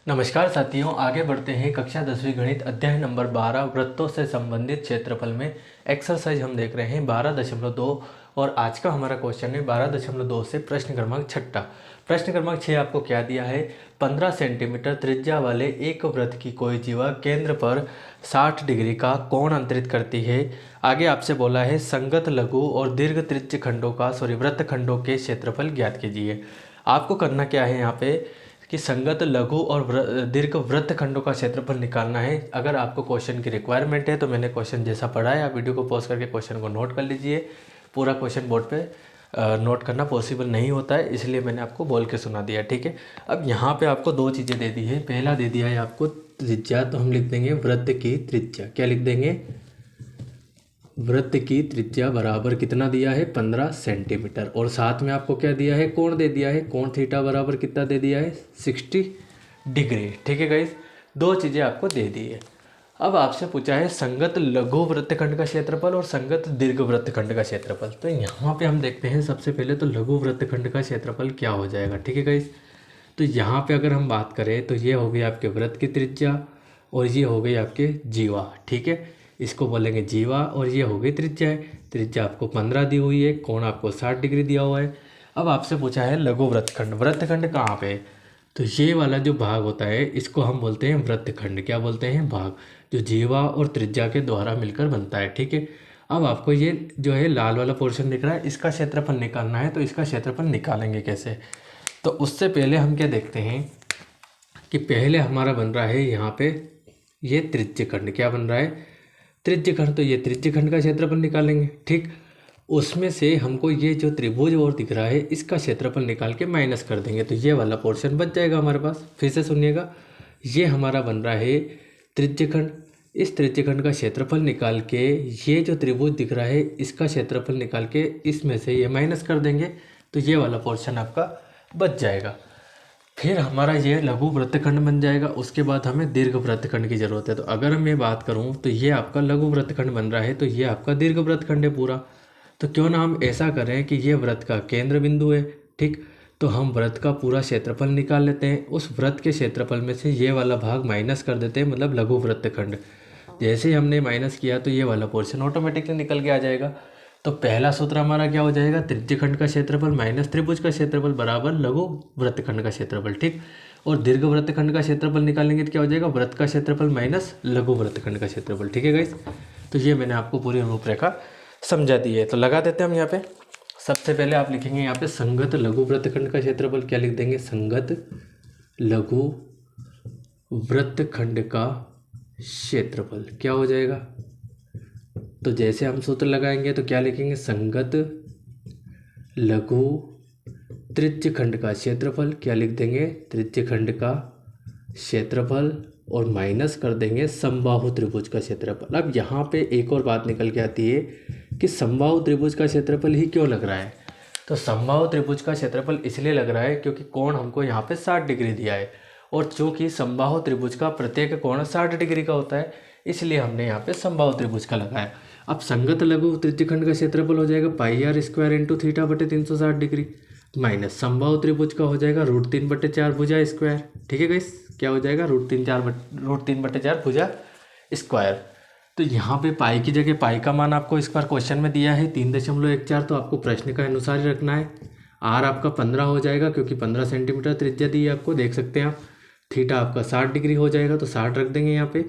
नमस्कार साथियों, आगे बढ़ते हैं। कक्षा 10वीं गणित अध्याय नंबर 12 वृत्तों से संबंधित क्षेत्रफल में एक्सरसाइज हम देख रहे हैं 12.2 और आज का हमारा क्वेश्चन है 12.2 से प्रश्न क्रमांक 6। प्रश्न क्रमांक 6 आपको क्या दिया है? 15 सेंटीमीटर त्रिज्या वाले एक वृत्त की कोई जीवा केंद्र पर 60 डिग्री का कोण अंतरित करती है। आगे आपसे बोला है संगत लघु और दीर्घ त्रिज्य खंडों का वृत्त खंडों के क्षेत्रफल ज्ञात कीजिए। आपको करना क्या है यहाँ पे कि संगत लघु और दीर्घ वृत्त खंडों का क्षेत्रफल निकालना है। अगर आपको क्वेश्चन की रिक्वायरमेंट है तो मैंने क्वेश्चन जैसा पढ़ा है आप वीडियो को पॉज करके क्वेश्चन को नोट कर लीजिए। पूरा क्वेश्चन बोर्ड पे नोट करना पॉसिबल नहीं होता है, इसलिए मैंने आपको बोल के सुना दिया, ठीक है। अब यहाँ पे आपको दो चीज़ें दे दी है। पहला दे दिया है आपको त्रिज्या, तो हम लिख देंगे वृत्त की त्रिज्या। क्या लिख देंगे? वृत्त की त्रिज्या बराबर कितना दिया है? 15 सेंटीमीटर। और साथ में आपको क्या दिया है? कोण दे दिया है। कोण थीटा बराबर कितना दे दिया है? 60 डिग्री, ठीक है गाइस। दो चीज़ें आपको दे दी है। अब आपसे पूछा है संगत लघु वृत्तखंड का क्षेत्रफल और संगत दीर्घ वृत्तखंड का क्षेत्रफल। तो यहाँ पे हम देखते हैं सबसे पहले तो लघु वृत्तखंड का क्षेत्रफल क्या हो जाएगा, ठीक है गाइस। तो यहाँ पे अगर हम बात करें तो ये हो गई आपके वृत्त की त्रिज्या और ये हो गई आपके जीवा, ठीक है। इसको बोलेंगे जीवा और ये हो गई त्रिज्या है। त्रिज्या आपको 15 दी हुई है, कोण आपको 60 डिग्री दिया हुआ है। अब आपसे पूछा है लघु वृत्तखंड। वृत्तखंड कहाँ पे है? तो ये वाला जो भाग होता है इसको हम बोलते हैं वृत्तखंड। क्या बोलते हैं? भाग, जो जीवा और त्रिज्या के द्वारा मिलकर बनता है, ठीक है। अब आपको ये जो है लाल वाला पोर्शन दिख रहा है, इसका क्षेत्रफल निकालना है। तो इसका क्षेत्रफल निकालेंगे कैसे? तो उससे पहले हम क्या देखते हैं कि पहले हमारा बन रहा है यहाँ पे ये त्रिज्यखंड। क्या बन रहा है? त्रिज्यखंड। तो ये त्रिज्यखंड का क्षेत्रफल निकालेंगे, ठीक। उसमें से हमको ये जो त्रिभुज और दिख रहा है इसका क्षेत्रफल निकाल के माइनस कर देंगे, तो ये वाला पोर्शन बच जाएगा हमारे पास। फिर से सुनिएगा, ये हमारा बन रहा है त्रिज्यखंड। इस त्रिज्यखंड का क्षेत्रफल निकाल के ये जो त्रिभुज दिख रहा है इसका क्षेत्रफल निकाल के इसमें से ये माइनस कर देंगे, तो ये वाला पोर्शन आपका बच जाएगा। फिर हमारा ये लघु वृत्तखंड बन जाएगा। उसके बाद हमें दीर्घ वृत्तखंड की ज़रूरत है। तो अगर मैं बात करूँ तो ये आपका लघु वृत्तखंड बन रहा है, तो ये आपका दीर्घ वृत्तखंड है पूरा। तो क्यों ना हम ऐसा करें कि ये वृत्त का केंद्र बिंदु है, ठीक। तो हम वृत्त का पूरा क्षेत्रफल निकाल लेते हैं। उस वृत्त के क्षेत्रफल में से ये वाला भाग माइनस कर देते हैं, मतलब लघु वृत्तखंड। जैसे ही हमने माइनस किया तो ये वाला पोर्शन ऑटोमेटिकली निकल के आ जाएगा। तो पहला सूत्र हमारा क्या हो जाएगा? त्रिज्यखंड का क्षेत्रफल माइनस त्रिभुज का क्षेत्रफल बराबर लघु वृत्तखंड का क्षेत्रफल, ठीक। और दीर्घ वृत्तखंड का क्षेत्रफल निकालेंगे तो क्या हो जाएगा? वृत्त का क्षेत्रफल माइनस लघु वृत्तखंड का क्षेत्रफल, ठीक है गाइस। तो ये मैंने आपको पूरी रूपरेखा समझा दी है। तो लगा देते हैं हम यहाँ पे। सबसे पहले आप लिखेंगे यहाँ पे संगत लघु वृत्तखंड का क्षेत्रफल। क्या लिख देंगे? संगत लघु वृत्तखंड का क्षेत्रफल क्या हो जाएगा? तो जैसे हम सूत्र लगाएंगे तो क्या लिखेंगे? संगत लघु त्रिज्यखंड का क्षेत्रफल। क्या लिख देंगे? त्रिज्यखंड का क्षेत्रफल और माइनस कर देंगे समबाहु त्रिभुज का क्षेत्रफल। अब यहाँ पे एक और बात निकल के आती है कि समबाहु त्रिभुज का क्षेत्रफल ही क्यों लग रहा है? तो समबाहु त्रिभुज का क्षेत्रफल इसलिए लग रहा है क्योंकि कोण हमको यहाँ पे 60 डिग्री दिया है, और चूँकि समबाहु त्रिभुज का प्रत्येक कोण 60 डिग्री का होता है, इसलिए हमने यहाँ पे समबाहु त्रिभुज का लगाया। अब संगत लघु त्रिज्यखंड का क्षेत्रफल हो जाएगा पाई आर स्क्वायर इंटू थीटा बटे 360 डिग्री, माइनस समबाहु त्रिभुज का हो जाएगा √3/4 भुजा स्क्वायर, ठीक है गाइस। क्या हो जाएगा? √3/4 भुजा स्क्वायर। तो यहाँ पे पाई की जगह पाई का मान आपको इस बार क्वेश्चन में दिया है 3.14, तो आपको प्रश्न का अनुसार ही रखना है। आर आपका 15 हो जाएगा क्योंकि 15 सेंटीमीटर त्रिज्या दी है आपको, देख सकते हैं आप। थीटा आपका 60 डिग्री हो जाएगा, तो 60 रख देंगे यहाँ पे,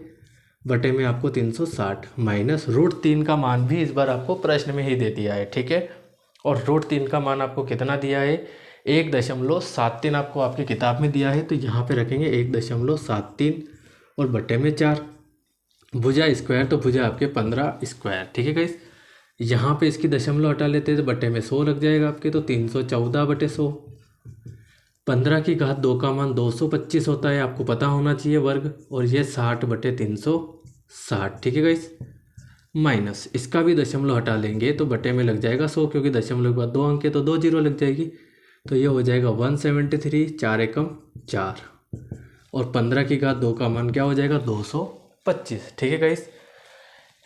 बटे में आपको 360 माइनस √3 का मान भी इस बार आपको प्रश्न में ही दे दिया है, ठीक है। और √3 का मान आपको कितना दिया है? 1.73 आपको आपकी किताब में दिया है, तो यहाँ पे रखेंगे 1.73 और बटे में 4 भुजा स्क्वायर, तो भुजा आपके 15 स्क्वायर, ठीक है गाइस। यहाँ पे इसकी दशमलव हटा लेते हैं तो बटे में 100 लग जाएगा आपके, तो 314/100। 15 की घात 2 का मान 225 होता है, आपको पता होना चाहिए वर्ग, और ये 60/360, ठीक है गाइस। माइनस इसका भी दशमलव हटा लेंगे तो बटे में लग जाएगा 100, क्योंकि दशमलव के बाद 2 अंक है तो 2 जीरो लग जाएगी, तो ये हो जाएगा 173, 4 एकम 4, और 15 की घात 2 का मान क्या हो जाएगा? 225, ठीक है गाइस।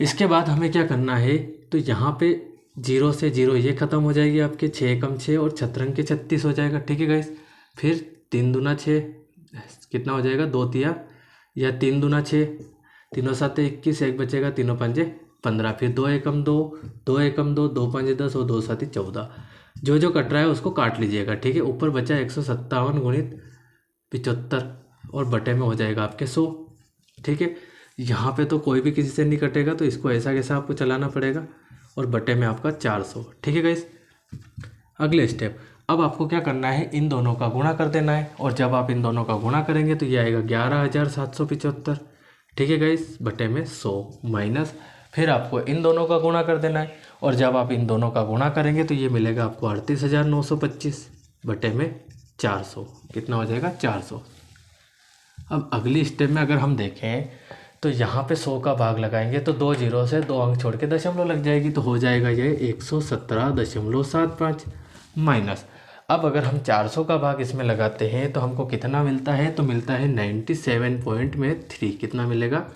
इसके बाद हमें क्या करना है? तो यहाँ पे 0 से 0 ये खत्म हो जाएगी आपके, 6 एकम 6 और 6 रंग के 36 हो जाएगा, ठीक है गाइस। फिर 3 दूना 6 कितना हो जाएगा, 2 तिया या 3 दूना 6, तीनों सात 21, एक बचेगा, तीनों पंजे 15, फिर 2 एकम 2, 2 एकम 2, 2 पंजे 10 और 2 सात 14। जो जो कट रहा है उसको काट लीजिएगा, ठीक है। ऊपर बचा 157 गुणित 75 और बटे में हो जाएगा आपके 100, ठीक है। यहाँ पे तो कोई भी किसी से नहीं कटेगा, तो इसको ऐसा कैसा आपको चलाना पड़ेगा और बटे में आपका 400, ठीक है गाइस। अगले स्टेप, अब आपको क्या करना है, इन दोनों का गुणा कर देना है, और जब आप इन दोनों का गुणा करेंगे तो ये आएगा 11,775, ठीक है गाइस, बटे में 100 माइनस, फिर आपको इन दोनों का गुणा कर देना है, और जब आप इन दोनों का गुणा करेंगे तो ये मिलेगा आपको 38,925 बटे में 400, कितना हो जाएगा 400। अब अगली स्टेप में अगर हम देखें तो यहाँ पे 100 का भाग लगाएंगे तो 2 जीरो से 2 अंक छोड़ के दशमलव लग जाएगी, तो हो जाएगा ये 117.75 माइनस। अब अगर हम 400 का भाग इसमें लगाते हैं तो हमको कितना मिलता है, तो मिलता है 97.3, कितना मिलेगा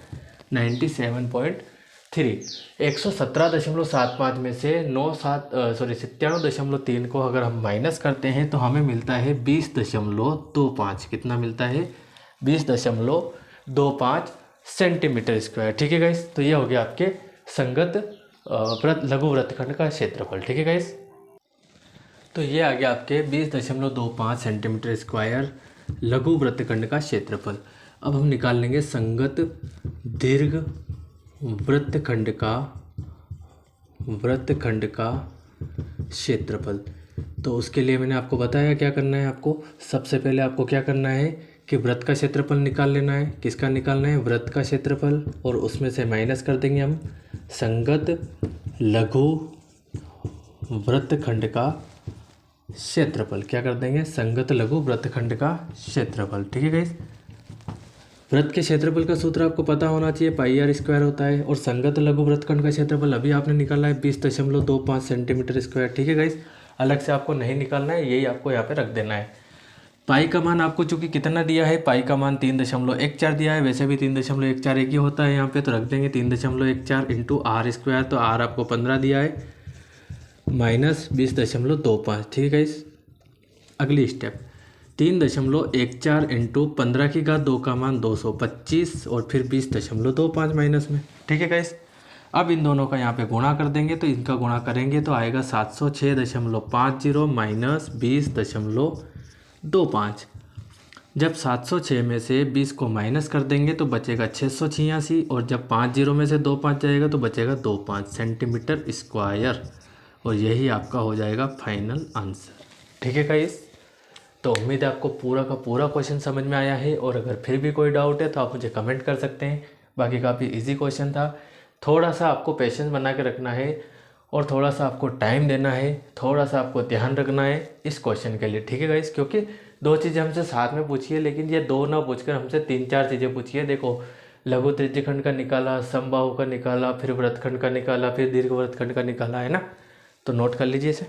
97.3। 117.75 में से 97.3 को अगर हम माइनस करते हैं तो हमें मिलता है 20.25, कितना मिलता है 20.25 सेंटीमीटर स्क्वायर, ठीक है गाइस। तो ये हो गया आपके संगत लघु वृत्तखंड का क्षेत्रफल, ठीक है गाइस। तो ये आ गया आपके 20.25 सेंटीमीटर स्क्वायर लघु वृत्तखंड का क्षेत्रफल। अब हम निकाल लेंगे संगत दीर्घ वृत्तखंड का क्षेत्रफल। तो उसके लिए मैंने आपको बताया क्या करना है। आपको सबसे पहले आपको क्या करना है कि वृत्त का क्षेत्रफल निकाल लेना है। किसका निकालना है, वृत्त का क्षेत्रफल, और उसमें से माइनस कर देंगे हम संगत लघु वृत्तखंड का क्षेत्रफल। क्या कर देंगे, संगत लघु वृत्तखंड का क्षेत्रफल, ठीक है गाइस। वृत्त के क्षेत्रफल का सूत्र आपको पता होना चाहिए, पाई आर स्क्वायर होता है, और संगत लघु वृत्तखंड का क्षेत्रफल अभी आपने निकालना है 20.25 सेंटीमीटर स्क्वायर, ठीक है गाइस। अलग से आपको नहीं निकालना है, यही आपको यहाँ पे रख देना है। पाई का मान आपको चूंकि कितना दिया है, पाई का मान 3.14 दिया है, वैसे भी 3.14 एक ही होता है यहाँ पे, तो रख देंगे 3.14 इंटू आर स्क्वायर, तो आर आपको 15 दिया है माइनस 20.25, ठीक है गाइस। अगली स्टेप 3.14 इंटू 15 की घात 2 का मान 225 और फिर 20.25 माइनस में, ठीक है गाइस। अब इन दोनों का यहाँ पे गुणा कर देंगे, तो इनका गुणा करेंगे तो आएगा 706.50 माइनस 20.25। जब 706 में से 20 को माइनस कर देंगे तो बचेगा 686, और जब 5 जीरो में से 2 5 जाएगा तो बचेगा 25 सेंटीमीटर स्क्वायर, और यही आपका हो जाएगा फाइनल आंसर, ठीक है गाइस। तो उम्मीद है आपको पूरा का पूरा क्वेश्चन समझ में आया है, और अगर फिर भी कोई डाउट है तो आप मुझे कमेंट कर सकते हैं। बाकी काफ़ी इजी क्वेश्चन था, थोड़ा सा आपको पेशेंस बना के रखना है और थोड़ा सा आपको टाइम देना है, थोड़ा सा आपको ध्यान रखना है इस क्वेश्चन के लिए, ठीक है गाइस। क्योंकि 2 चीज़ें हमसे साथ में पूछी है, लेकिन ये 2 ना पूछकर हमसे 3-4 चीज़ें पूछी है। देखो, लघु त्रिज्यखंड का निकाला, समबाहु का निकाला, फिर वृत्तखंड का निकाला, फिर दीर्घ वृत्तखंड का निकाला है ना, तो नोट कर लीजिए इसे।